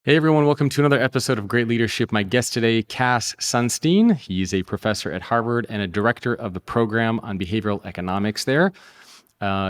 Hey everyone, welcome to another episode of Great Leadership. My guest today, Cass Sunstein. He's a professor at Harvard and a director of the program on behavioral economics there.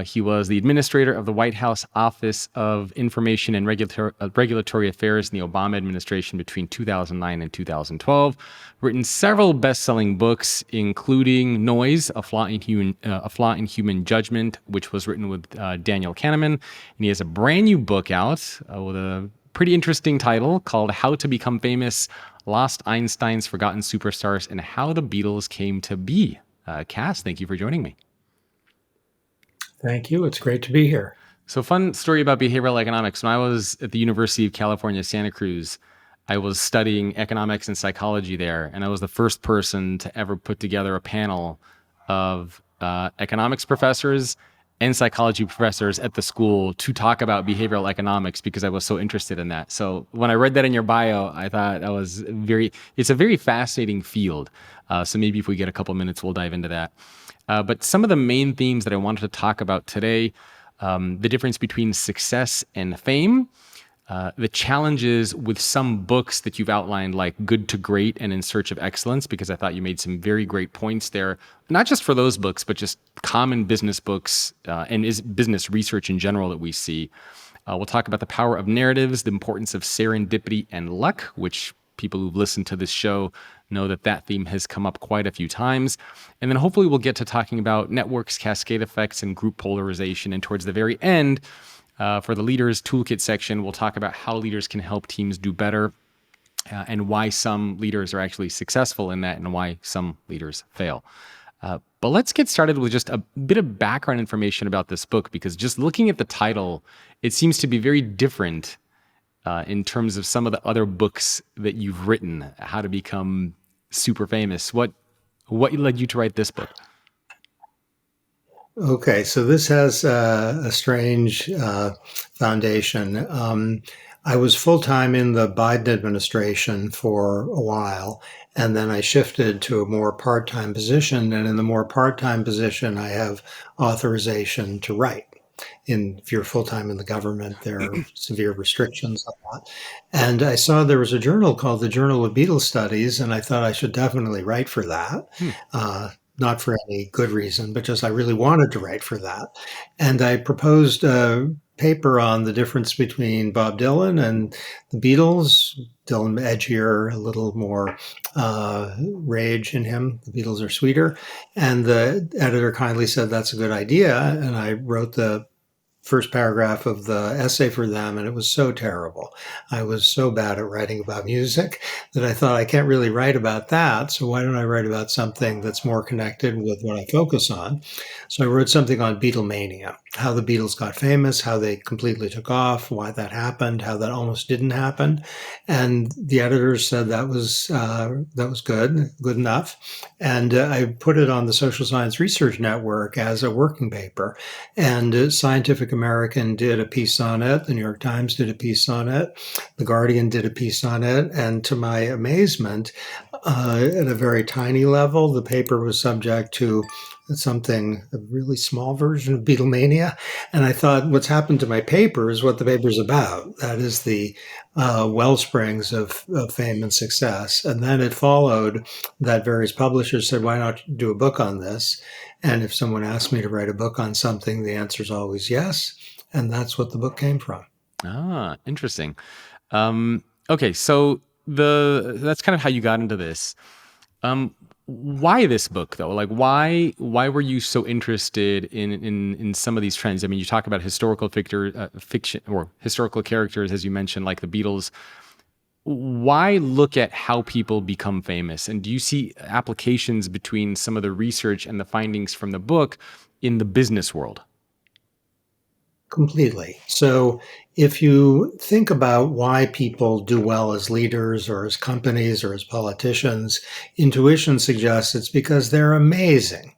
He was the administrator of the White House Office of Information and Regulatory Affairs in the Obama administration between 2009 and 2012. Written several best-selling books, including Noise: A Flaw in Human Judgment, which was written with Daniel Kahneman. And he has a brand new book out with a pretty interesting title called How to Become Famous: Lost Einsteins, Forgotten Superstars, and How the Beatles Came to Be. Cass, thank you for joining me. Thank you. It's great to be here. So, fun story about behavioral economics. When I was at the University of California, Santa Cruz, I was studying economics and psychology there, and I was the first person to ever put together a panel of economics professors and psychology professors at the school to talk about behavioral economics because I was so interested in that. So when I read that in your bio, I thought it's a very fascinating field. So maybe if we get a couple minutes, we'll dive into that. But some of the main themes that I wanted to talk about today, the difference between success and fame, the challenges with some books that you've outlined, like Good to Great and In Search of Excellence, because I thought you made some very great points there, not just for those books, but just common business books and business research in general that we see. We'll talk about the power of narratives, the importance of serendipity and luck, which people who've listened to this show know that theme has come up quite a few times. And then hopefully we'll get to talking about networks, cascade effects, and group polarization. And towards the very end, for the Leaders Toolkit section, we'll talk about how leaders can help teams do better and why some leaders are actually successful in that and why some leaders fail. But let's get started with just a bit of background information about this book, because just looking at the title, it seems to be very different in terms of some of the other books that you've written, how to become super famous. What led you to write this book? Okay, so this has a strange foundation. I was full-time in the Biden administration for a while, and then I shifted to a more part-time position. And in the more part-time position, I have authorization to write. If you're full-time in the government, there are severe restrictions on that. And I saw there was a journal called the Journal of Beatles Studies, and I thought I should definitely write for that. Not for any good reason, but just I really wanted to write for that. And I proposed a paper on the difference between Bob Dylan and the Beatles. Dylan edgier, a little more rage in him. The Beatles are sweeter. And the editor kindly said, that's a good idea. And I wrote the first paragraph of the essay for them, and it was so terrible. I was so bad at writing about music that I thought I can't really write about that. So why don't I write about something that's more connected with what I focus on? So I wrote something on Beatlemania, how the Beatles got famous, how they completely took off, why that happened, how that almost didn't happen. And the editors said that was good enough. And I put it on the Social Science Research Network as a working paper. And Scientific American did a piece on it. The New York Times did a piece on it. The Guardian did a piece on it. And to my amazement, at a very tiny level, the paper was subject to a really small version of Beatlemania. And I thought, what's happened to my paper is what the paper's about. That is the well springs of fame and success. And then it followed that various publishers said, why not do a book on this? And if someone asked me to write a book on something, the answer is always yes. And that's what the book came from. Ah, interesting. Okay, so that's kind of how you got into this. Why this book though? Like why were you so interested in some of these trends? I mean, you talk about historical fiction or historical characters, as you mentioned, like the Beatles. Why look at how people become famous? And do you see applications between some of the research and the findings from the book in the business world? Completely. So if you think about why people do well as leaders or as companies or as politicians, intuition suggests it's because they're amazing.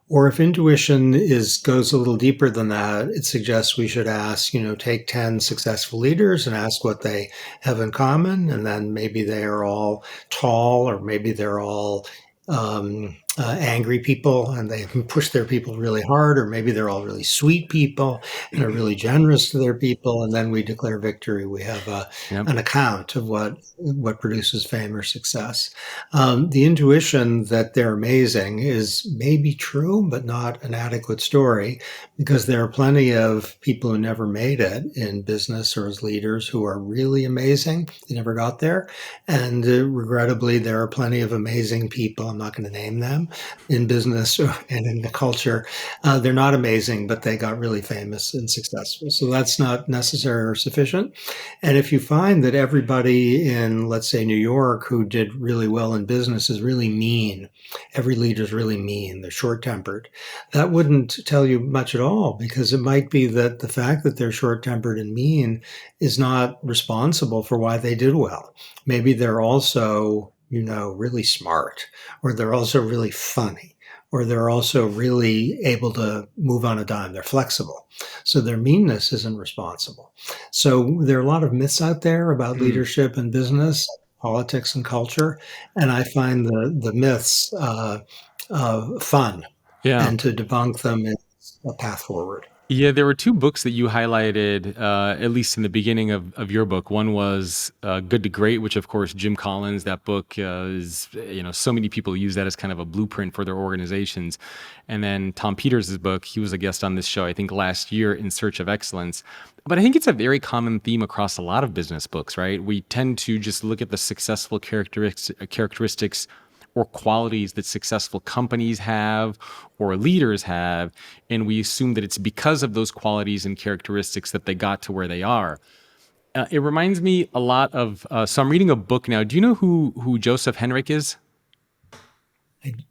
Or if intuition goes a little deeper than that, it suggests we should ask, take 10 successful leaders and ask what they have in common. And then maybe they are all tall, or maybe they're all angry people and they push their people really hard, or maybe they're all really sweet people and are really generous to their people. And then we declare victory. We have Yep. an account of what produces fame or success. The intuition that they're amazing is maybe true, but not an adequate story, because there are plenty of people who never made it in business or as leaders who are really amazing. They never got there. And regrettably, there are plenty of amazing people. I'm not going to name them in business and in the culture. They're not amazing, but they got really famous and successful. So that's not necessary or sufficient. And if you find that everybody in, let's say, New York who did really well in business is really mean, every leader is really mean, they're short tempered, that wouldn't tell you much at all, because it might be that the fact that they're short tempered and mean is not responsible for why they did well. Maybe they're also, really smart, or they're also really funny, or they're also really able to move on a dime. They're flexible. So their meanness isn't responsible. So there are a lot of myths out there about Mm. leadership and business, politics and culture. And I find the myths fun, Yeah. and to debunk them is a path forward. Yeah, there were two books that you highlighted, at least in the beginning of your book. One was Good to Great, which, of course, Jim Collins, that book is, so many people use that as kind of a blueprint for their organizations. And then Tom Peters' book, he was a guest on this show, I think, last year, In Search of Excellence. But I think it's a very common theme across a lot of business books, right? We tend to just look at the successful characteristics or qualities that successful companies have or leaders have, and we assume that it's because of those qualities and characteristics that they got to where they are. It reminds me a lot of. So I'm reading a book now. Do you know who Joseph Henrich is?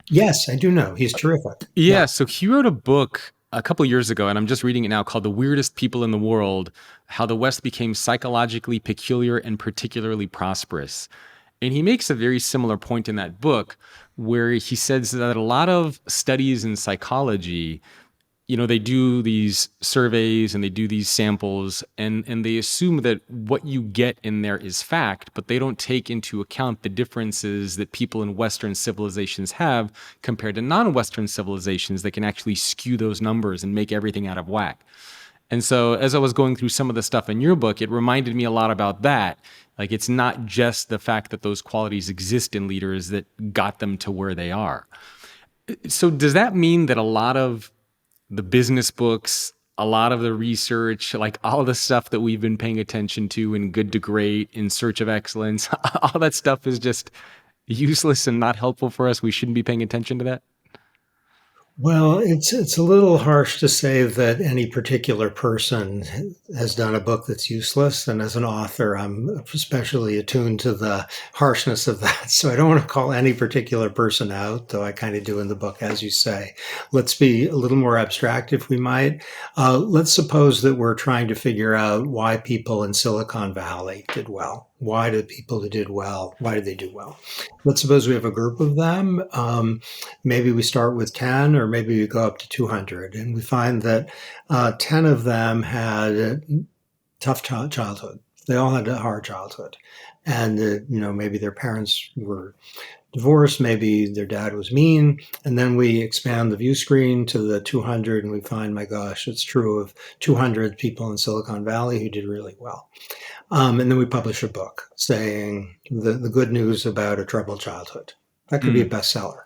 Yes, I do know. He's terrific. Yeah, Yeah. so he wrote a book a couple years ago, and I'm just reading it now, called "The Weirdest People in the World: How the West Became Psychologically Peculiar and Particularly Prosperous." And he makes a very similar point in that book, where he says that a lot of studies in psychology, they do these surveys and they do these samples, and they assume that what you get in there is fact, but they don't take into account the differences that people in Western civilizations have compared to non-Western civilizations that can actually skew those numbers and make everything out of whack. And so as I was going through some of the stuff in your book, it reminded me a lot about that. Like, it's not just the fact that those qualities exist in leaders that got them to where they are. So does that mean that a lot of the business books, a lot of the research, like all of the stuff that we've been paying attention to in Good to Great, In Search of Excellence, all that stuff is just useless and not helpful for us? We shouldn't be paying attention to that? Well, it's a little harsh to say that any particular person has done a book that's useless. And as an author, I'm especially attuned to the harshness of that. So I don't want to call any particular person out, though I kind of do in the book, as you say. Let's be a little more abstract, if we might. Let's suppose that we're trying to figure out why people in Silicon Valley did well. Why did people who did well, why did they do well? Let's suppose we have a group of them. Maybe we start with 10, or maybe we go up to 200. And we find that 10 of them had a tough childhood. They all had a hard childhood. And, maybe their parents were divorced, maybe their dad was mean. And then we expand the view screen to the 200, and we find, my gosh, it's true of 200 people in Silicon Valley who did really well. And then we publish a book saying the good news about a troubled childhood. That could be a Mm, bestseller.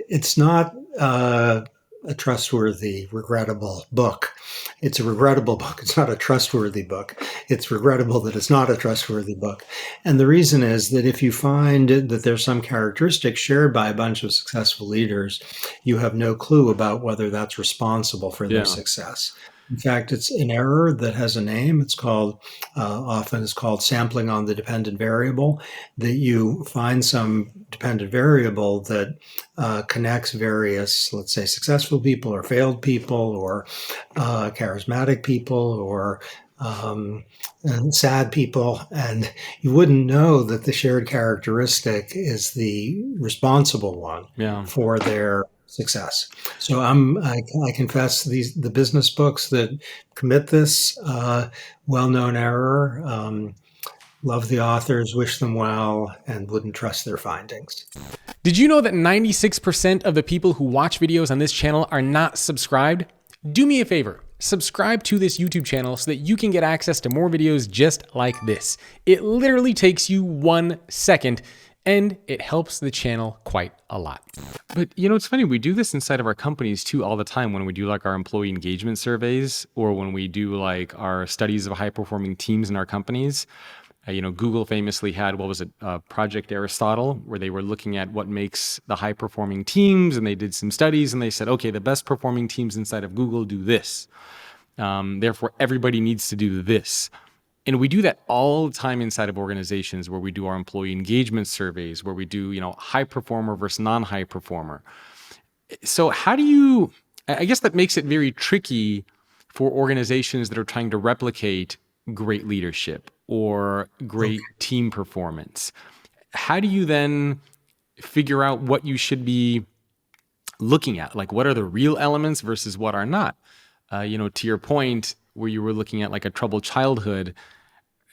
It's not a trustworthy, regrettable book. It's a regrettable book. It's not a trustworthy book. It's regrettable that it's not a trustworthy book. And the reason is that if you find that there's some characteristic shared by a bunch of successful leaders, you have no clue about whether that's responsible for their yeah. success. In fact, it's an error that has a name. It's called, often it's called sampling on the dependent variable, that you find some dependent variable that connects various, let's say, successful people or failed people or charismatic people or and sad people, and you wouldn't know that the shared characteristic is the responsible one Yeah. for their success. So I confess the business books that commit this well-known error. Love the authors, wish them well, and wouldn't trust their findings. Did you know that 96% of the people who watch videos on this channel are not subscribed? Do me a favor. Subscribe to this YouTube channel so that you can get access to more videos just like this. It literally takes you 1 second and it helps the channel quite a lot. But it's funny, we do this inside of our companies too all the time when we do like our employee engagement surveys or when we do like our studies of high performing teams in our companies. Google famously had, what was it, Project Aristotle, where they were looking at what makes the high performing teams, and they did some studies and they said, okay, the best performing teams inside of Google do this. Therefore, everybody needs to do this. And we do that all the time inside of organizations where we do our employee engagement surveys, where we do, high performer versus non-high performer. So I guess that makes it very tricky for organizations that are trying to replicate great leadership or great team performance. How do you then figure out what you should be looking at? Like, what are the real elements versus what are not? To your point, where you were looking at like a troubled childhood,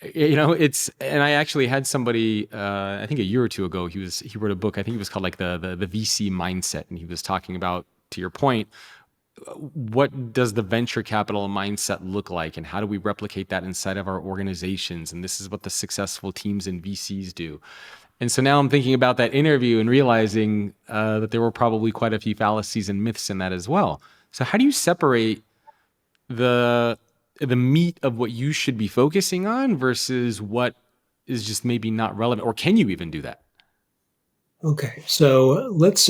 and I actually had somebody, I think a year or two ago, he wrote a book, I think it was called like the VC mindset. And he was talking about, to your point, what does the venture capital mindset look like and how do we replicate that inside of our organizations? And this is what the successful teams and VCs do. And so now I'm thinking about that interview and realizing that there were probably quite a few fallacies and myths in that as well. So how do you separate the meat of what you should be focusing on versus what is just maybe not relevant? Or can you even do that? Okay, so let's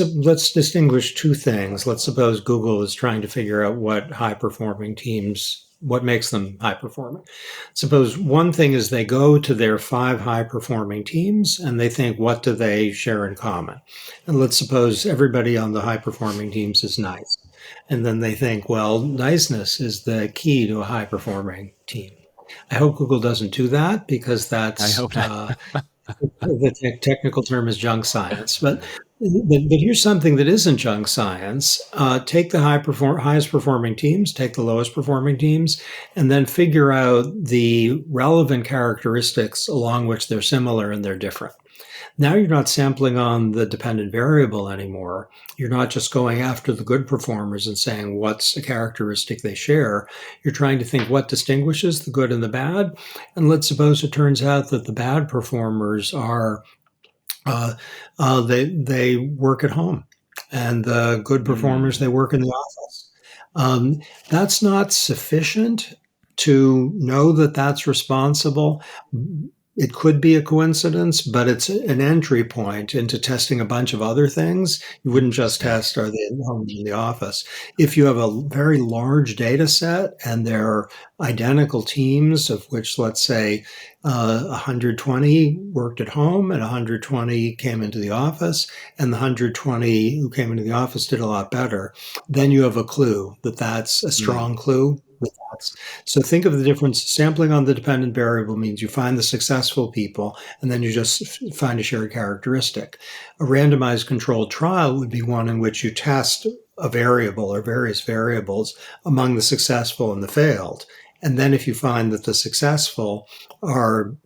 distinguish two things. Let's suppose Google is trying to figure out what high-performing teams, what makes them high-performing. Suppose one thing is they go to their 5 high-performing teams and they think, what do they share in common? And let's suppose everybody on the high-performing teams is nice. And then they think, well, niceness is the key to a high-performing team. I hope Google doesn't do that because that's... I hope not. The technical term is junk science, but here's something that isn't junk science. Take the highest performing teams, take the lowest performing teams, and then figure out the relevant characteristics along which they're similar and they're different. Now you're not sampling on the dependent variable anymore. You're not just going after the good performers and saying what's a characteristic they share. You're trying to think what distinguishes the good and the bad. And let's suppose it turns out that the bad performers are they work at home, and the good performers they work in the office. That's not sufficient to know that that's responsible. It could be a coincidence, but it's an entry point into testing a bunch of other things. You wouldn't just test, are they at home in the office? If you have a very large data set and they're identical teams, of which, let's say, 120 worked at home and 120 came into the office, and the 120 who came into the office did a lot better, then you have a clue that that's a strong clue. So think of the difference. Sampling on the dependent variable means you find the successful people, and then you just find a shared characteristic. A randomized controlled trial would be one in which you test a variable or various variables among the successful and the failed. And then if you find that the successful are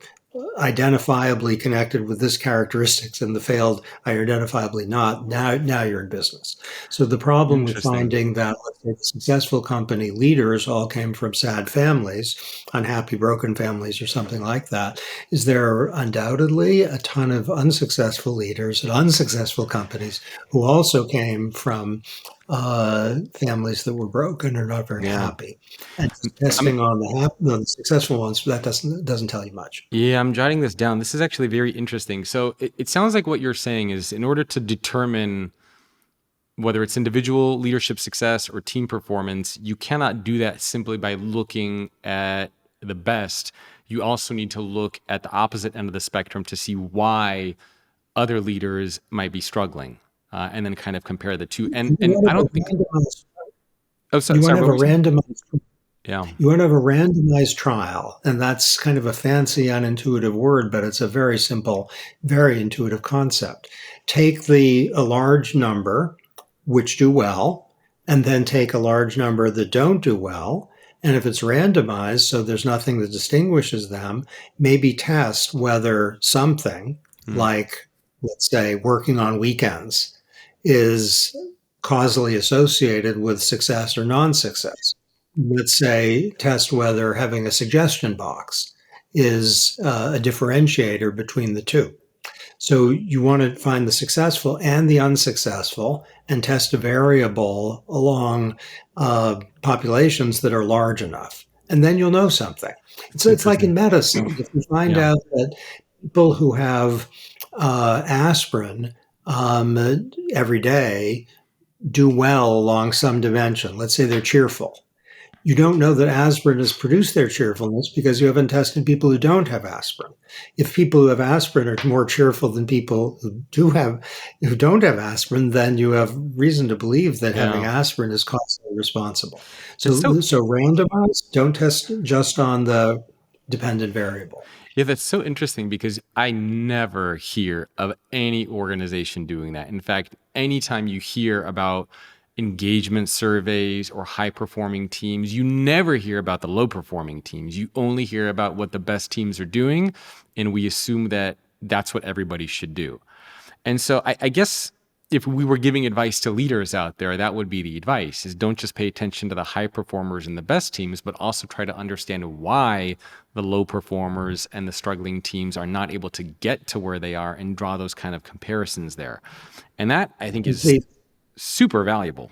identifiably connected with this characteristics and the failed are identifiably not, now you're in business. So the problem with finding that, let's say, the successful company leaders all came from sad families, unhappy broken families or something like that, is there are undoubtedly a ton of unsuccessful leaders at unsuccessful companies who also came from families that were broken or not very happy. And testing on the successful ones, that doesn't tell you much. Yeah, I'm jotting this down. This is actually very interesting. So it sounds like what you're saying is, in order to determine whether it's individual leadership success or team performance, you cannot do that simply by looking at the best. You also need to look at the opposite end of the spectrum to see why other leaders might be struggling. And then kind of compare the two. And I don't think... Oh, sorry. You want to have a randomized... Yeah. You want to have a randomized trial, and that's kind of a fancy, unintuitive word, but it's a very simple, very intuitive concept. Take a large number which do well, and then take a large number that don't do well. And if it's randomized, so there's nothing that distinguishes them, maybe test whether something like let's say working on weekends, is causally associated with success or non-success. Let's say test whether having a suggestion box is a differentiator between the two. So you want to find the successful and the unsuccessful and test a variable along populations that are large enough. And then you'll know something. So it's like in medicine. If you find Yeah. out that people who have aspirin every day do well along some dimension, let's say they're cheerful. You don't know that aspirin has produced their cheerfulness because you haven't tested people who don't have aspirin. If people who have aspirin are more cheerful than people who don't have aspirin, then you have reason to believe that having aspirin is causally responsible. So randomized, don't test just on the dependent variable. Yeah, that's so interesting because I never hear of any organization doing that. In fact, anytime you hear about engagement surveys or high performing teams, you never hear about the low performing teams. You only hear about what the best teams are doing, and we assume that that's what everybody should do. And so I guess if we were giving advice to leaders out there, that would be the advice: is don't just pay attention to the high performers and the best teams, but also try to understand why the low performers and the struggling teams are not able to get to where they are and draw those kind of comparisons there. And that, I think, is super valuable.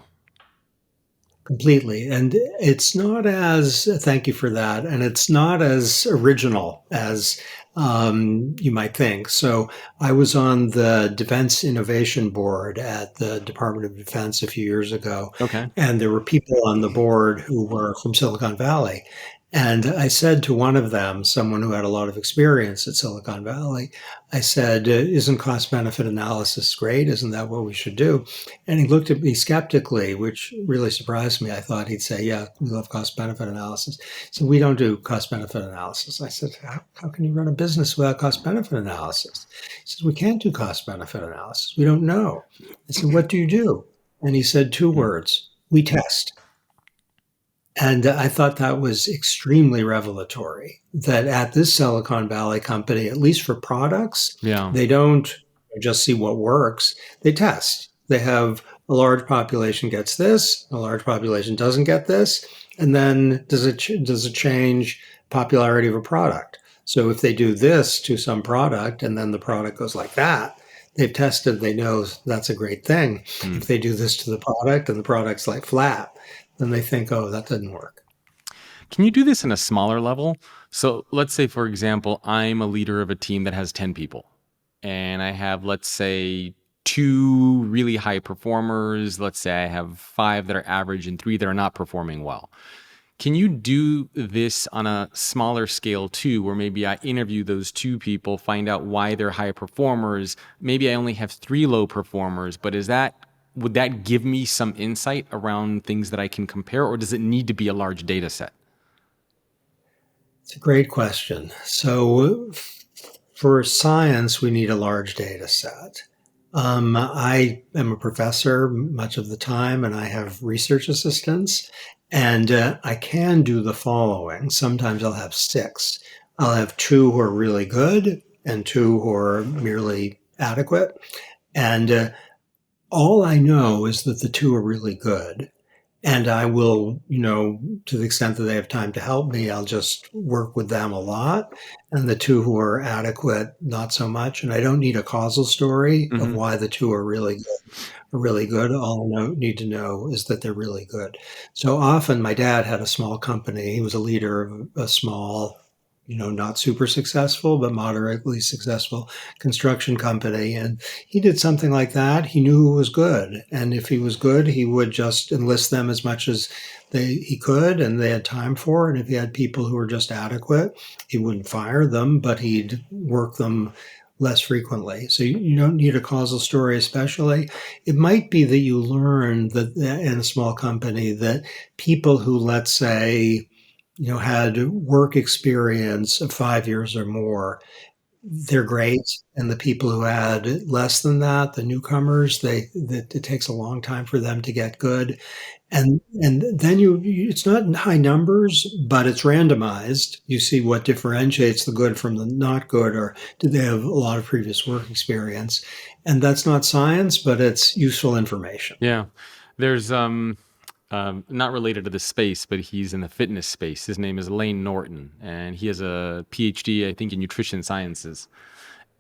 Completely. And it's not as, thank you for that. And it's not as original as you might think. So I was on the Defense Innovation Board at the Department of Defense a few years ago. Okay. And there were people on the board who were from Silicon Valley. And I said to one of them, someone who had a lot of experience at Silicon Valley, I said, isn't cost benefit analysis great? Isn't that what we should do? And he looked at me skeptically, which really surprised me. I thought he'd say, yeah, we love cost benefit analysis. So we don't do cost benefit analysis. I said, how can you run a business without cost benefit analysis? He said, we can't do cost benefit analysis. We don't know. I said, what do you do? And he said two words: we test. And I thought that was extremely revelatory, that at this Silicon Valley company, at least for products, they don't just see what works. They test. They have a large population gets this, a large population doesn't get this. And then does it change popularity of a product? So if they do this to some product and then the product goes like that, they've tested, they know that's a great thing. If they do this to the product and the product's like flat, then they think, oh, that didn't work. Can you do this in a smaller level? So let's say, for example, I'm a leader of a team that has 10 people, and I have, let's say, 2 really high performers. Let's say I have 5 that are average and 3 that are not performing well. Can you do this on a smaller scale too, where maybe I interview those 2 people, find out why they're high performers? Maybe I only have 3 low performers, but would that give me some insight around things that I can compare, or does it need to be a large data set? It's a great question. So for science, we need a large data set. I am a professor much of the time, and I have research assistants, and I can do the following. Sometimes I'll have 6. I'll have 2 who are really good and 2 who are merely adequate. And all I know is that the 2 are really good. And I will, to the extent that they have time to help me, I'll just work with them a lot. And the 2 who are adequate, not so much. And I don't need a causal story of why the 2 are really good. All I need to know is that they're really good. So often my dad had a small company. He was a leader of a small, not super successful, but moderately successful construction company. And he did something like that. He knew who was good. And if he was good, he would just enlist them as much as he could and they had time for. And if he had people who were just adequate, he wouldn't fire them, but he'd work them less frequently. So you don't need a causal story especially. It might be that you learn that in a small company that people who, let's say, had work experience of 5 years or more they're great, and the people who had less than that, the newcomers, it takes a long time for them to get good. And then it's not in high numbers, but it's randomized. You see what differentiates the good from the not good, or do they have a lot of previous work experience? And that's not science, but it's useful information. Yeah. There's not related to the space, but he's in the fitness space. His name is Lane Norton, and he has a PhD, I think, in nutrition sciences.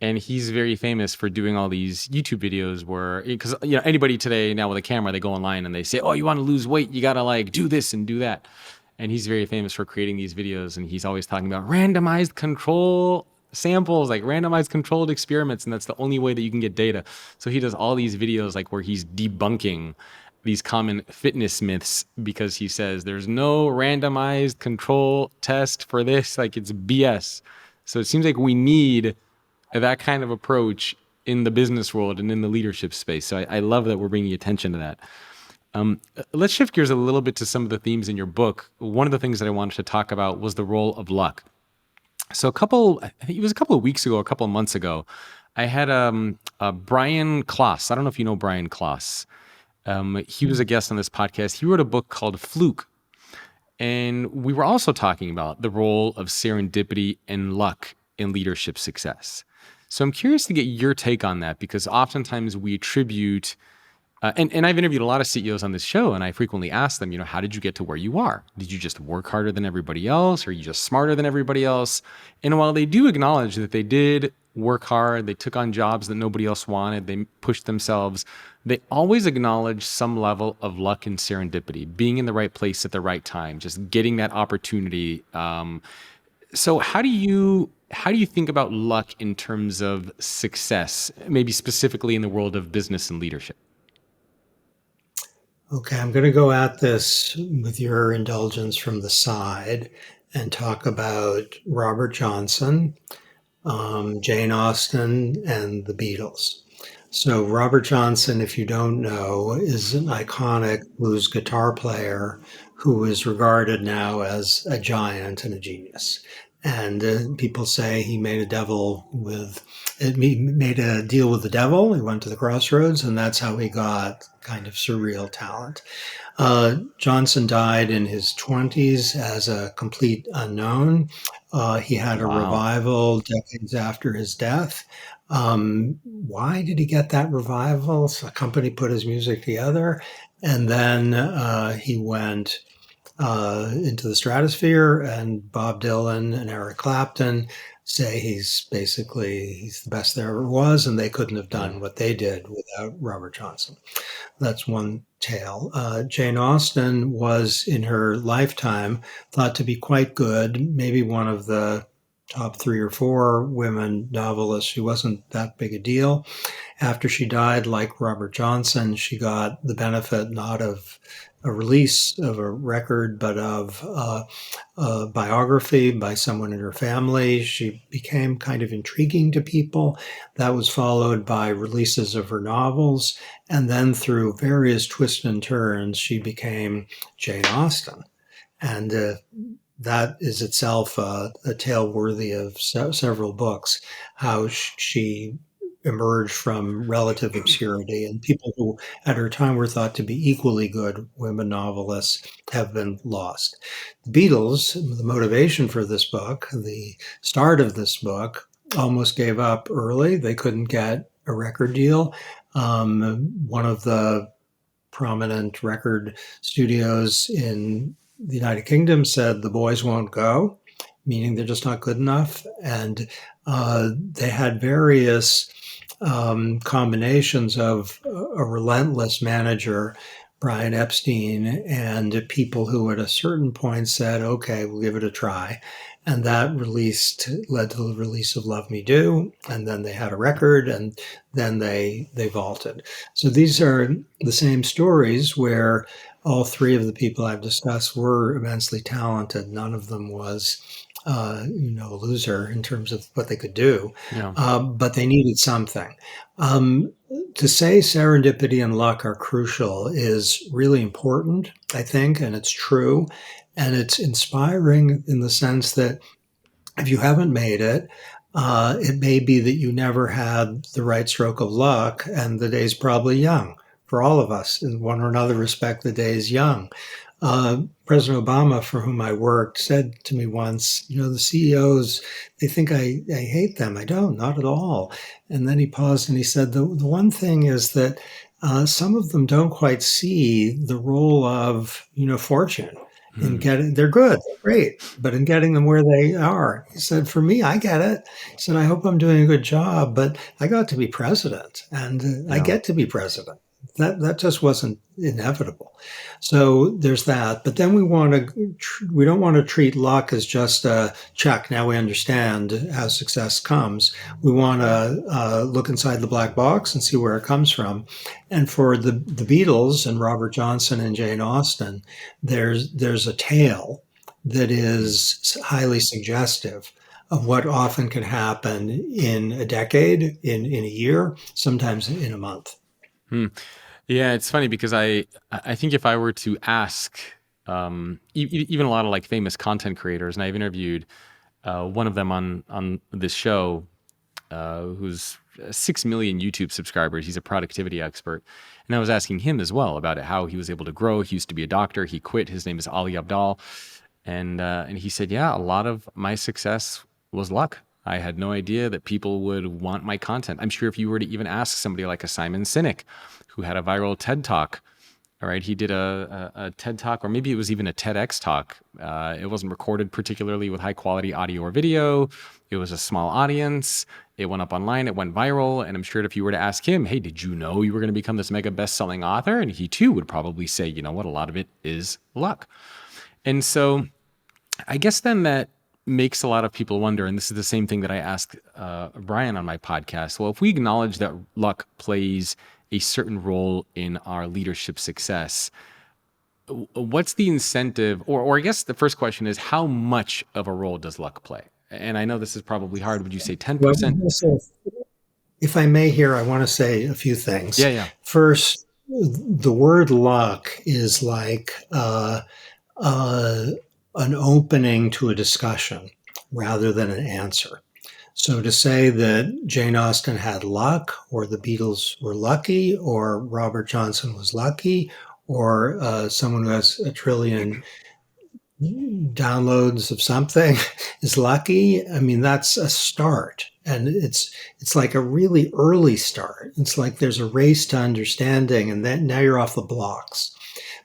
And he's very famous for doing all these YouTube videos where, because anybody today now with a camera, they go online and they say, "Oh, you want to lose weight? You gotta like do this and do that." And he's very famous for creating these videos, and he's always talking about randomized control samples, like randomized controlled experiments, and that's the only way that you can get data. So he does all these videos like where he's debunking these common fitness myths because he says there's no randomized control test for this, like it's BS. So it seems like we need that kind of approach in the business world and in the leadership space. So I love that we're bringing attention to that. Let's shift gears a little bit to some of the themes in your book. One of the things that I wanted to talk about was the role of luck. So I think it was a couple of weeks ago, a couple of months ago, I had Brian Klaas. I don't know if you know Brian Klaas. He was a guest on this podcast. He wrote a book called Fluke. And we were also talking about the role of serendipity and luck in leadership success. So I'm curious to get your take on that, because oftentimes we attribute, and I've interviewed a lot of CEOs on this show, and I frequently ask them, how did you get to where you are? Did you just work harder than everybody else? Or are you just smarter than everybody else? And while they do acknowledge that they did work hard, they took on jobs that nobody else wanted, they pushed themselves, they always acknowledge some level of luck and serendipity, being in the right place at the right time, just getting that opportunity. So how do you think about luck in terms of success, maybe specifically in the world of business and leadership? Okay, I'm going to go at this with your indulgence from the side and talk about Robert Johnson, Jane Austen, and the Beatles. So Robert Johnson, if you don't know, is an iconic blues guitar player who is regarded now as a giant and a genius. And people say he made a deal with the devil. He went to the crossroads, and that's how he got kind of surreal talent. Johnson died in his 20s as a complete unknown. He had a revival decades after his death. Why did he get that revival? So a company put his music together, and then he went into the stratosphere, and Bob Dylan and Eric Clapton say he's the best there ever was, and they couldn't have done what they did without Robert Johnson. That's one tale. Jane Austen was, in her lifetime, thought to be quite good, maybe one of the top 3 or 4 women novelists. She wasn't that big a deal. After she died, like Robert Johnson, she got the benefit not of a release of a record, but of a biography by someone in her family. She became kind of intriguing to people. That was followed by releases of her novels. And then through various twists and turns, she became Jane Austen. And that is itself a tale worthy of several books, how she emerged from relative obscurity, and people who at her time were thought to be equally good women novelists have been lost. The Beatles, the motivation for this book, the start of this book, almost gave up early. They couldn't get a record deal. One of the prominent record studios in the United Kingdom said the boys won't go, meaning they're just not good enough. And they had various combinations of a relentless manager, Brian Epstein, and people who at a certain point said, okay, we'll give it a try. And that led to the release of Love Me Do. And then they had a record, and then they vaulted. So these are the same stories where all 3 of the people I've discussed were immensely talented. None of them was a loser in terms of what they could do, but they needed something. To say serendipity and luck are crucial is really important, I think, and it's true. And it's inspiring in the sense that if you haven't made it, It may be that you never had the right stroke of luck, and the day's probably young for all of us. In one or another respect, the day is young. President Obama, for whom I worked, said to me once, the CEOs, they think I hate them. I don't, not at all. And then he paused and he said, the one thing is that some of them don't quite see the role of, fortune in getting, they're good, they're great, but in getting them where they are. He said, for me, I get it. He said, I hope I'm doing a good job, but I got to be president, and I get to be president. That just wasn't inevitable. So there's that. But then we don't want to treat luck as just a check. Now we understand how success comes. We want to look inside the black box and see where it comes from. And for the Beatles and Robert Johnson and Jane Austen, there's a tale that is highly suggestive of what often can happen in a decade, in a year, sometimes in a month. Yeah, it's funny because I think if I were to ask even a lot of like famous content creators, and I've interviewed one of them on this show who's 6 million YouTube subscribers. He's a productivity expert. And I was asking him as well about how he was able to grow. He used to be a doctor. He quit. His name is Ali Abdal. And he said, yeah, a lot of my success was luck. I had no idea that people would want my content. I'm sure if you were to even ask somebody like a Simon Sinek, who had a viral TED Talk, all right, he did a TED Talk, or maybe it was even a TEDx talk. It wasn't recorded particularly with high quality audio or video. It was a small audience. It went up online. It went viral. And I'm sure if you were to ask him, hey, did you know you were going to become this mega best-selling author? And he too would probably say, you know what, a lot of it is luck. And so I guess then that makes a lot of people wonder, and this is the same thing that I asked Brian on my podcast. Well, if we acknowledge that luck plays a certain role in our leadership success, what's the incentive? Or I guess the first question is, how much of a role does luck play? And I know this is probably hard. Would you say 10%? Well, if I may here, I want to say a few things. Yeah. First, the word luck is like an opening to a discussion rather than an answer. So to say that Jane Austen had luck, or the Beatles were lucky, or Robert Johnson was lucky, or someone who has a trillion downloads of something is lucky, I mean, that's a start. And it's like a really early start. It's like there's a race to understanding, and then now you're off the blocks.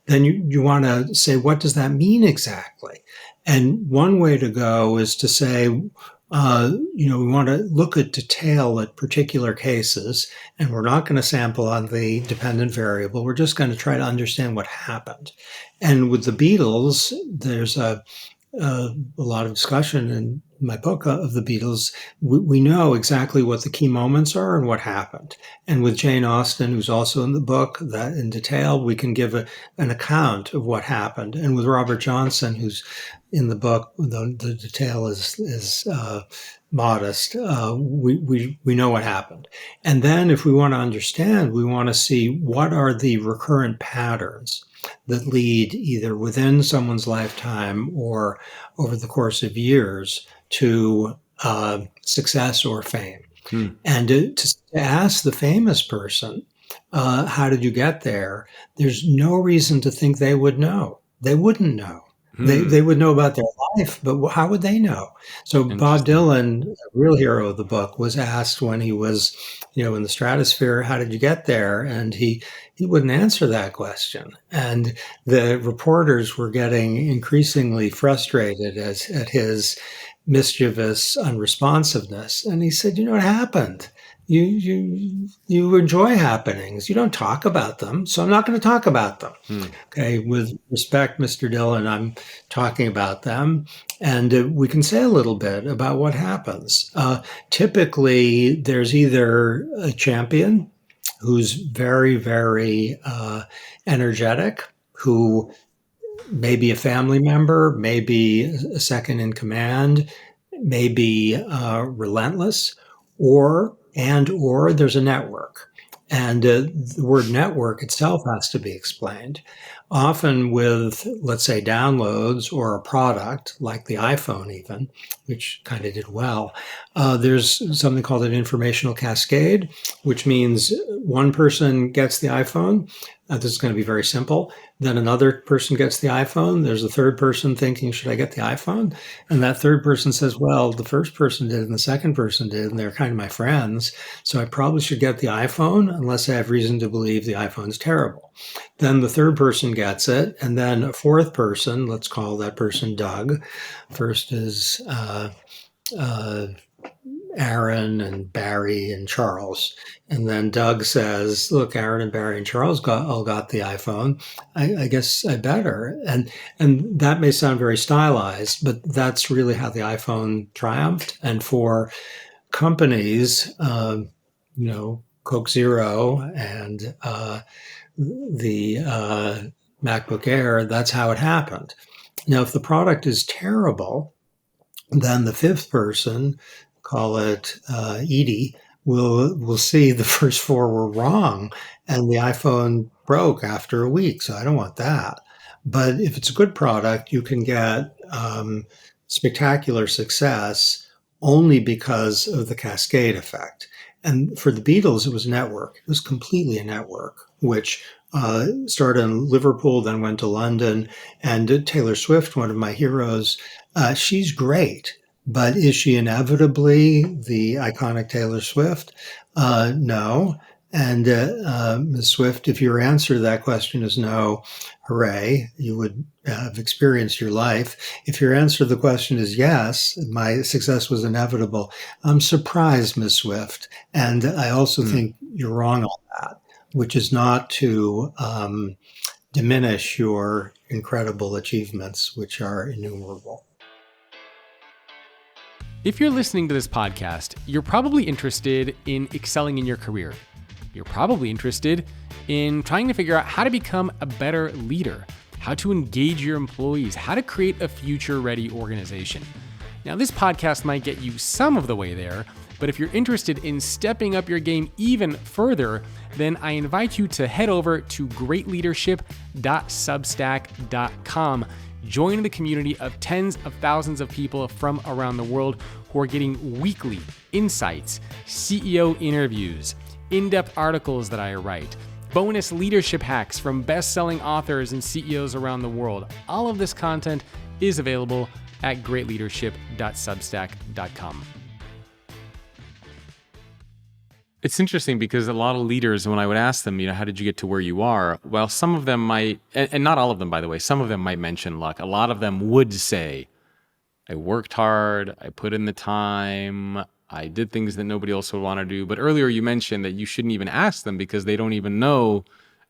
Then you want to say, what does that mean exactly? And one way to go is to say, we want to look at detail at particular cases, and we're not going to sample on the dependent variable. We're just going to try to understand what happened. And with the Beatles, there's a lot of discussion in my book of the Beatles. We know exactly what the key moments are and what happened. And with Jane Austen, who's also in the book, that in detail, we can give an account of what happened. And with Robert Johnson, who's in the book, the detail is modest. We know what happened. And then if we want to understand, we want to see what are the recurrent patterns that lead either within someone's lifetime or over the course of years to success or fame. And to ask the famous person, how did you get there? There's no reason to think they would know. They wouldn't know. They would know about their life, but how would they know? So Bob Dylan, a real hero of the book, was asked when he was, in the stratosphere, how did you get there? And he wouldn't answer that question. And the reporters were getting increasingly frustrated at his mischievous unresponsiveness. And he said, what happened? You enjoy happenings. You don't talk about them, so I'm not going to talk about them. Okay, with respect, Mr. Dillon, I'm talking about them, and we can say a little bit about what happens. Typically, there's either a champion who's very, very energetic, who may be a family member, maybe a second in command, maybe relentless, or there's a network. And the word network itself has to be explained. Often with, let's say, downloads or a product like the iPhone even, which kind of did well, there's something called an informational cascade, which means one person gets the iPhone. This is going to be very simple. Then another person gets the iPhone. There's a third person thinking, should I get the iPhone? And that third person says, well, the first person did and the second person did, and they're kind of my friends. So I probably should get the iPhone unless I have reason to believe the iPhone's terrible. Then the third person gets it. And then a fourth person, let's call that person Doug. First is Aaron and Barry and Charles. And then Doug says, look, Aaron and Barry and Charles all got the iPhone. I guess I better. And that may sound very stylized, but that's really how the iPhone triumphed. And for companies, Coke Zero and the MacBook Air, that's how it happened. Now, if the product is terrible, then the fifth person, call it Edie, will see the first four were wrong and the iPhone broke after a week. So I don't want that. But if it's a good product, you can get spectacular success only because of the cascade effect. And for the Beatles, it was a network. It was completely a network, which started in Liverpool, then went to London. And Taylor Swift, one of my heroes, she's great. But is she inevitably the iconic Taylor Swift? No. And Ms. Swift, if your answer to that question is no, hooray, you would have experienced your life. If your answer to the question is yes, my success was inevitable, I'm surprised, Ms. Swift. And I also think you're wrong on that, which is not to diminish your incredible achievements, which are innumerable. If you're listening to this podcast, you're probably interested in excelling in your career. You're probably interested in trying to figure out how to become a better leader, how to engage your employees, how to create a future-ready organization. Now, this podcast might get you some of the way there, but if you're interested in stepping up your game even further, then I invite you to head over to greatleadership.substack.com. Join the community of tens of thousands of people from around the world who are getting weekly insights, CEO interviews, in-depth articles that I write, bonus leadership hacks from best-selling authors and CEOs around the world. All of this content is available at greatleadership.substack.com. It's interesting because a lot of leaders, when I would ask them, how did you get to where you are? Well, some of them might, and not all of them, by the way, some of them might mention luck. A lot of them would say, I worked hard, I put in the time, I did things that nobody else would want to do. But earlier you mentioned that you shouldn't even ask them because they don't even know.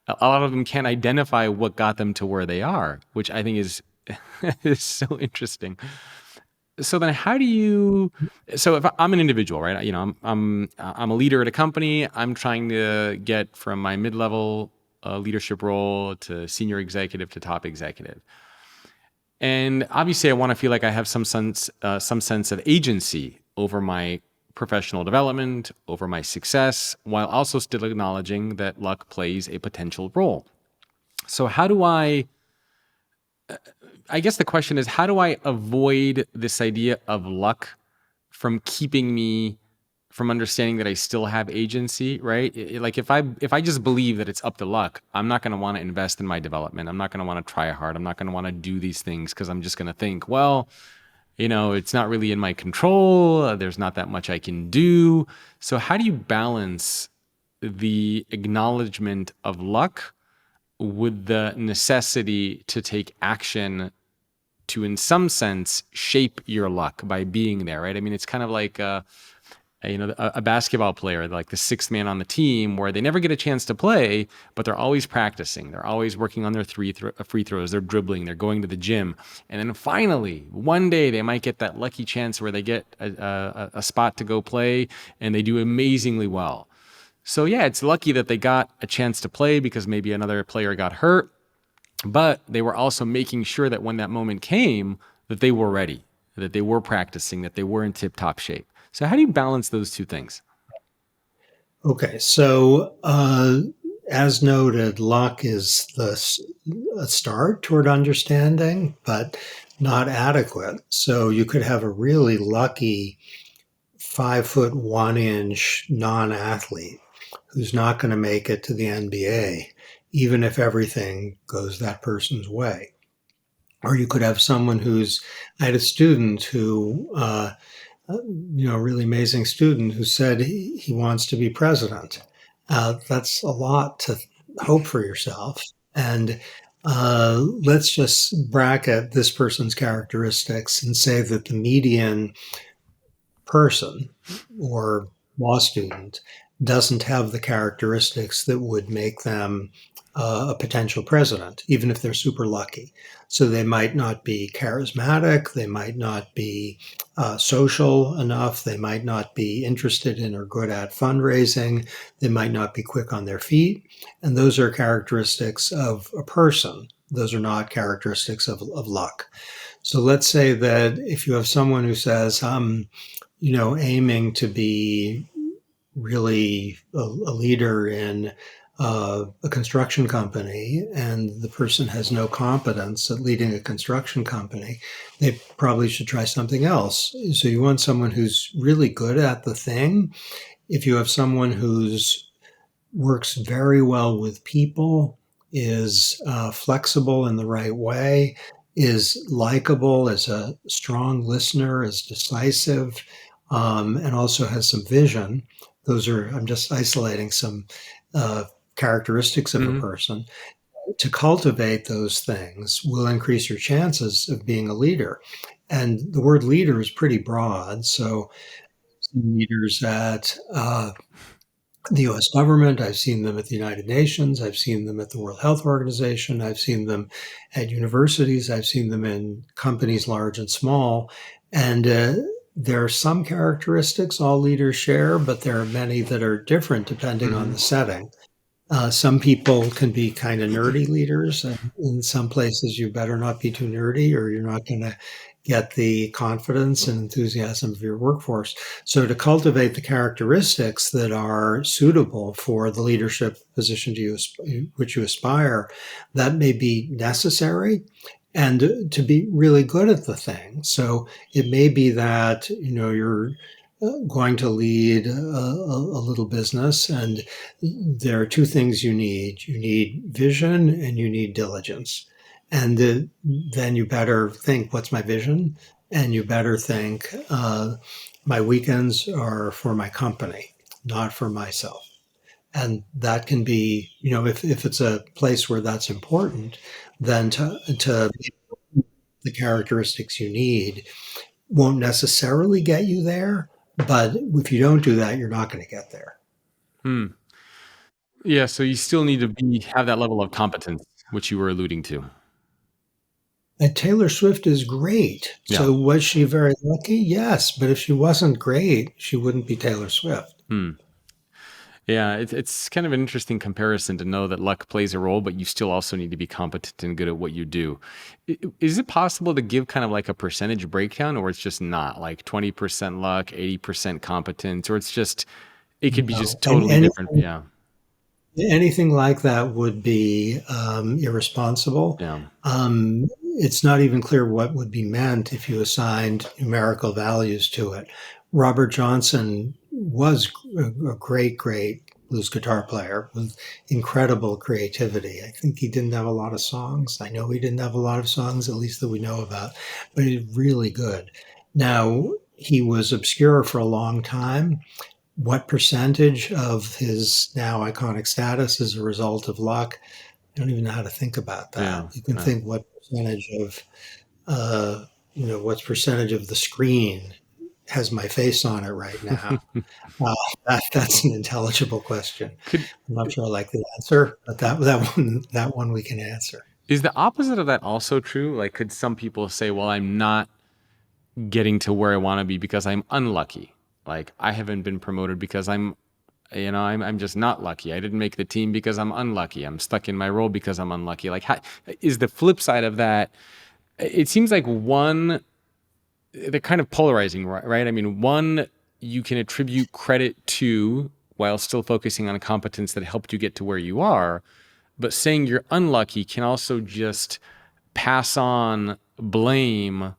A lot of them can't identify what got them to where they are, which I think is is so interesting. So then how do you, so if I'm an individual, right? I'm a leader at a company. I'm trying to get from my mid-level leadership role to senior executive to top executive. And obviously I want to feel like I have some sense of agency over my professional development, over my success, while also still acknowledging that luck plays a potential role. So how do I guess the question is, how do I avoid this idea of luck from keeping me from understanding that I still have agency, right? Like if I just believe that it's up to luck, I'm not going to want to invest in my development. I'm not going to want to try hard. I'm not going to want to do these things because I'm just going to think, well, it's not really in my control. There's not that much I can do. So how do you balance the acknowledgement of luck with the necessity to take action to, in some sense, shape your luck by being there, right? I mean, it's kind of like a basketball player, like the sixth man on the team, where they never get a chance to play, but they're always practicing. They're always working on their free throws. They're dribbling. They're going to the gym. And then finally, one day, they might get that lucky chance where they get a spot to go play, and they do amazingly well. So yeah, it's lucky that they got a chance to play because maybe another player got hurt, but they were also making sure that when that moment came, that they were ready, that they were practicing, that they were in tip-top shape. So how do you balance those two things? Okay, so as noted, luck is a start toward understanding, but not adequate. So you could have a really lucky 5'1" non-athlete who's not going to make it to the NBA, even if everything goes that person's way. Or you could have someone I had a student who, a really amazing student who said he wants to be president. That's a lot to hope for yourself. And let's just bracket this person's characteristics and say that the median person or law student doesn't have the characteristics that would make them a potential president, even if they're super lucky. So they might not be charismatic, they might not be social enough, they might not be interested in or good at fundraising, they might not be quick on their feet. And those are characteristics of a person. Those are not characteristics of luck. So let's say that if you have someone who says, aiming to be really a leader in a construction company, and the person has no competence at leading a construction company, they probably should try something else. So you want someone who's really good at the thing. If you have someone who's works very well with people, is flexible in the right way, is likable, is a strong listener, is decisive, and also has some vision. I'm just isolating some uh, characteristics of a Hmm. person. To cultivate those things will increase your chances of being a leader. And the word leader is pretty broad. So, leaders at the US government. I've seen them at the United Nations. I've seen them at the World Health Organization. I've seen them at universities. I've seen them in companies large and small. And there are some characteristics all leaders share, but there are many that are different depending on Hmm. the setting. Some people can be kind of nerdy leaders, and in some places you better not be too nerdy, or you're not going to get the confidence and enthusiasm of your workforce. So, to cultivate the characteristics that are suitable for the leadership position which you aspire, that may be necessary. And to be really good at the thing. So it may be that you're going to lead a little business, and there are two things you need. You need vision and you need diligence. And then you better think, what's my vision? And you better think, my weekends are for my company, not for myself. And that can be, if it's a place where that's important, then to the characteristics you need won't necessarily get you there. But if you don't do that, you're not going to get there. Hmm. Yeah, so you still need to have that level of competence, which you were alluding to. And Taylor Swift is great. Yeah. So was she very lucky? Yes. But if she wasn't great, she wouldn't be Taylor Swift. Hmm. Yeah, it's kind of an interesting comparison to know that luck plays a role, but you still also need to be competent and good at what you do. Is it possible to give kind of like a percentage breakdown, or it's just not like 20% luck, 80% competence, or it could be No. just And totally different? Yeah. anything like that would be irresponsible. Yeah. It's not even clear what would be meant if you assigned numerical values to it. Robert Johnson was a great, great blues guitar player with incredible creativity. I think he didn't have a lot of songs. I know he didn't have a lot of songs, at least that we know about, but he's really good. Now, he was obscure for a long time. What percentage of his now iconic status is a result of luck? I don't even know how to think about that. Yeah. You can Yeah. think uh, what percentage of the screen has my face on it right now? That's an intelligible question. Could I'm not sure I like the answer, but that one we can answer. Is the opposite of that also true? Like, could some people say, well, I'm not getting to where I want to be because I'm unlucky? Like, I haven't been promoted because I'm just not lucky. I didn't make the team because I'm unlucky. I'm stuck in my role because I'm unlucky. Like, how, is the flip side of that? It seems like they're kind of polarizing, right? I mean, one, you can attribute credit to while still focusing on competence that helped you get to where you are. But saying you're unlucky can also just pass on blame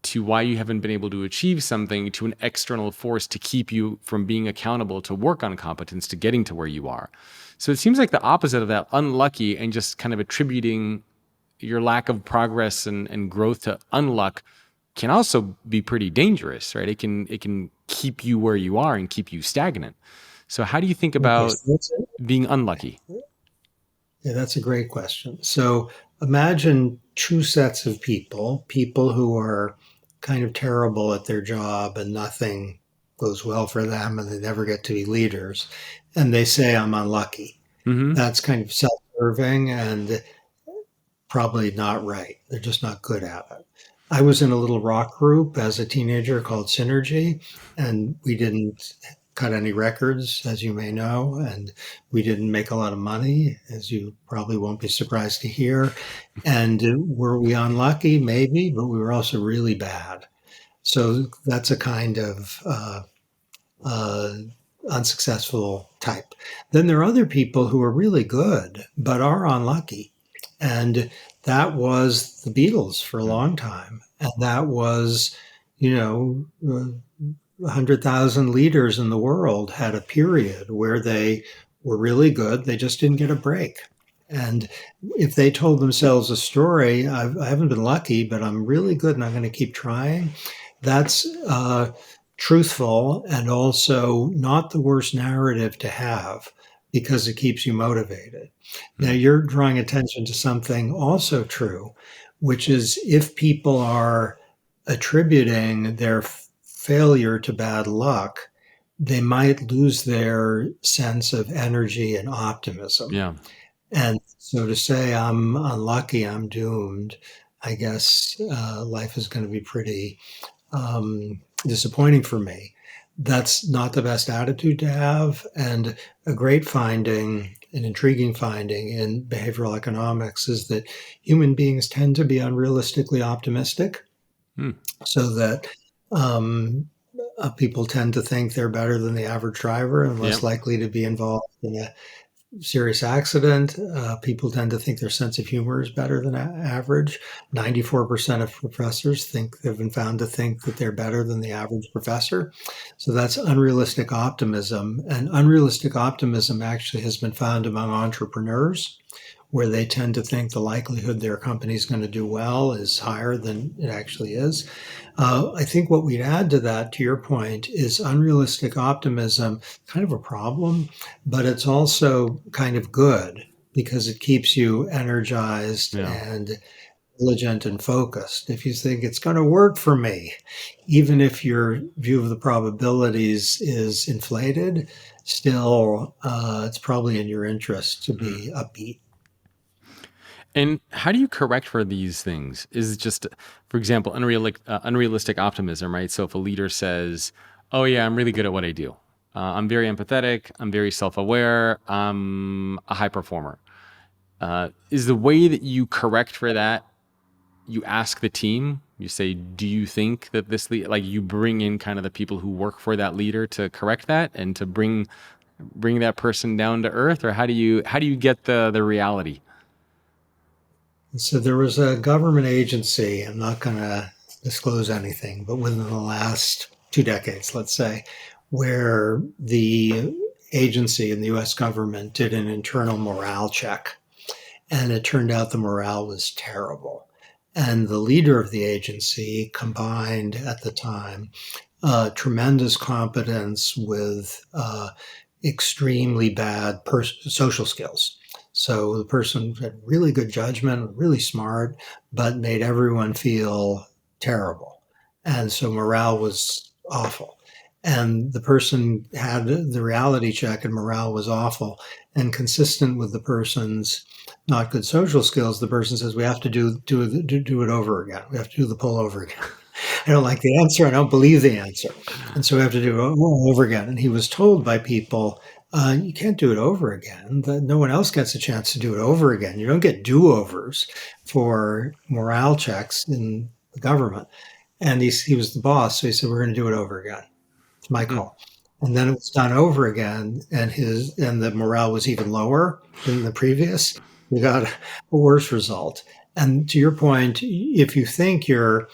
to why you haven't been able to achieve something to an external force to keep you from being accountable to work on competence to getting to where you are. So it seems like the opposite of that, unlucky, and just kind of attributing your lack of progress and growth to unluck can also be pretty dangerous, right? It can keep you where you are and keep you stagnant. So how do you think Okay, about being unlucky? yeah, that's a great question. So imagine two sets of people who are kind of terrible at their job and nothing goes well for them and they never get to be leaders. And they say, I'm unlucky. Mm-hmm. That's kind of self serving and probably not right. They're just not good at it. I was in a little rock group as a teenager called Synergy, and we didn't cut any records, as you may know, and we didn't make a lot of money, as you probably won't be surprised to hear. And were we unlucky? Maybe, but we were also really bad. So that's a kind of uh, unsuccessful type. Then there are other people who are really good, but are unlucky. And that was the Beatles for a long time. And that was, you know, 100,000 leaders in the world had a period where they were really good. They just didn't get a break. And if they told themselves a story, I haven't been lucky, but I'm really good and I'm going to keep trying, that's truthful and also not the worst narrative to have because it keeps you motivated. Now, you're drawing attention to something also true, which is if people are attributing their failure to bad luck, they might lose their sense of energy and optimism. Yeah. And so to say, I'm unlucky, I'm doomed, I guess life is going to be pretty disappointing for me. That's not the best attitude to have. And a great finding, an intriguing finding in behavioral economics is that human beings tend to be unrealistically optimistic, so that people tend to think they're better than the average driver and less Yep. likely to be involved in a serious accident. People tend to think their sense of humor is better than average. 94% of professors have been found to think that they're better than the average professor. So that's unrealistic optimism. And unrealistic optimism actually has been found among entrepreneurs, where they tend to think the likelihood their company is going to do well is higher than it actually is. I think what we'd add to that, to your point, is unrealistic optimism, kind of a problem, but it's also kind of good because it keeps you energized Yeah. and diligent and focused. If you think it's going to work for me, even if your view of the probabilities is inflated, still it's probably in your interest to be upbeat. And how do you correct for these things? Is it just, for example, unrealistic optimism, right? So if a leader says, "Oh yeah, I'm really good at what I do. I'm very empathetic. I'm very self-aware. I'm a high performer." Is the way that you correct for that? You ask the team. You say, "Do you think that this like you bring in kind of the people who work for that leader to correct that and to bring that person down to earth, or how do you get the reality?" So there was a government agency, I'm not going to disclose anything, but within the last 2 decades, let's say, where the agency and the US government did an internal morale check. And it turned out the morale was terrible. And the leader of the agency combined at the time tremendous competence with extremely bad social skills. So the person had really good judgment, really smart, but made everyone feel terrible. And so morale was awful. And the person had the reality check and morale was awful. And consistent with the person's not good social skills, the person says, we have to do it over again. We have to do the poll over again. I don't like the answer. I don't believe the answer. And so we have to do it all over again. And he was told by people, you can't do it over again. No one else gets a chance to do it over again. You don't get do-overs for morale checks in the government. And he was the boss, so he said, we're going to do it over again. It's my call. And then it was done over again, and the morale was even lower than the previous. You got a worse result. And to your point, if you think you're,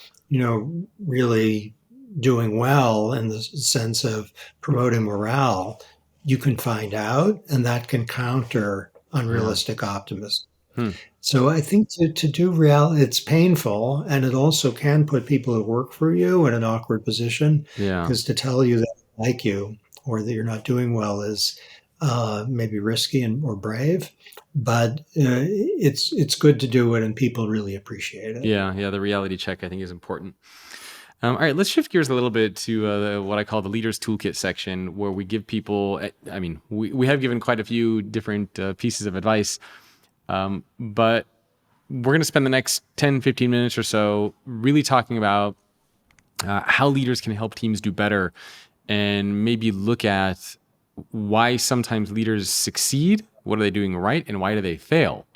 really doing well in the sense of promoting morale, you can find out, and that can counter unrealistic optimism. Hmm. So I think to do it's painful, and it also can put people who work for you in an awkward position, Yeah. because to tell you that they like you or that you're not doing well is maybe risky or brave, but it's good to do it, and people really appreciate it. Yeah. The reality check, I think, is important. All right, let's shift gears a little bit to what I call the Leaders Toolkit section, where we give people, we have given quite a few different pieces of advice, but we're going to spend the next 10, 15 minutes or so really talking about how leaders can help teams do better, and maybe look at why sometimes leaders succeed, what are they doing right, and why do they fail.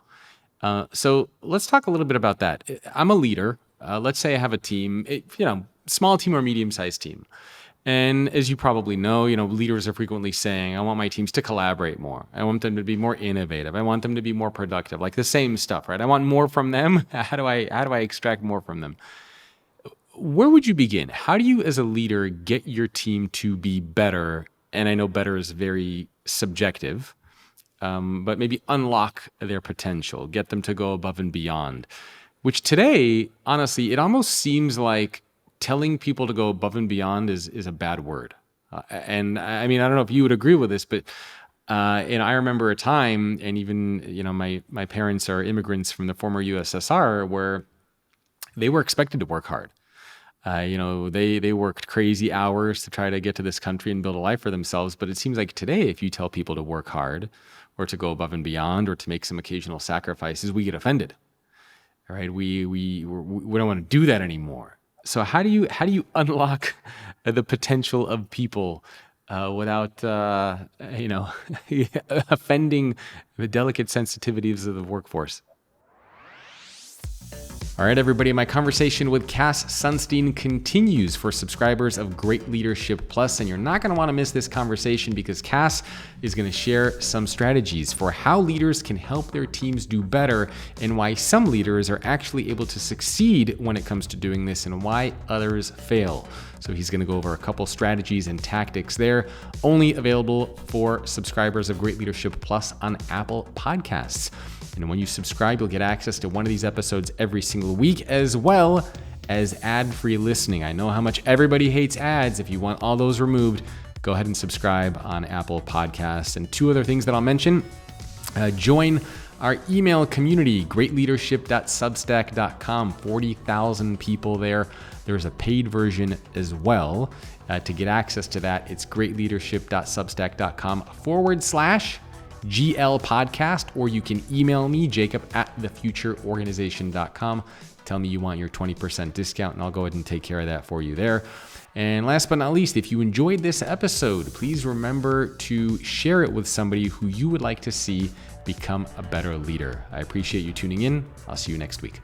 So let's talk a little bit about that. I'm a leader. Let's say I have a team, small team or medium-sized team. And as you probably know, leaders are frequently saying, I want my teams to collaborate more. I want them to be more innovative. I want them to be more productive, like the same stuff, right? I want more from them. How do I extract more from them? Where would you begin? How do you, as a leader, get your team to be better? And I know better is very subjective, but maybe unlock their potential, get them to go above and beyond, which today, honestly, it almost seems like telling people to go above and beyond is a bad word. And I mean, I don't know if you would agree with this, but I remember a time, and even, my parents are immigrants from the former USSR, where they were expected to work hard. They worked crazy hours to try to get to this country and build a life for themselves. But it seems like today, if you tell people to work hard or to go above and beyond or to make some occasional sacrifices, we get offended. All right, we don't want to do that anymore. So how do you unlock the potential of people without offending the delicate sensitivities of the workforce? All right, everybody, my conversation with Cass Sunstein continues for subscribers of Great Leadership Plus, and you're not going to want to miss this conversation, because Cass is going to share some strategies for how leaders can help their teams do better, and why some leaders are actually able to succeed when it comes to doing this, and why others fail. So he's going to go over a couple strategies and tactics there, only available for subscribers of Great Leadership Plus on Apple Podcasts. And when you subscribe, you'll get access to one of these episodes every single week, as well as ad-free listening. I know how much everybody hates ads. If you want all those removed, go ahead and subscribe on Apple Podcasts. And two other things that I'll mention: join our email community, greatleadership.substack.com, 40,000 people there. There's a paid version as well. To get access to that, it's greatleadership.substack.com/GL podcast, or you can email me, jacob@thefutureorganization.com. Tell me you want your 20% discount, and I'll go ahead and take care of that for you there. And last but not least, if you enjoyed this episode, please remember to share it with somebody who you would like to see become a better leader. I appreciate you tuning in. I'll see you next week.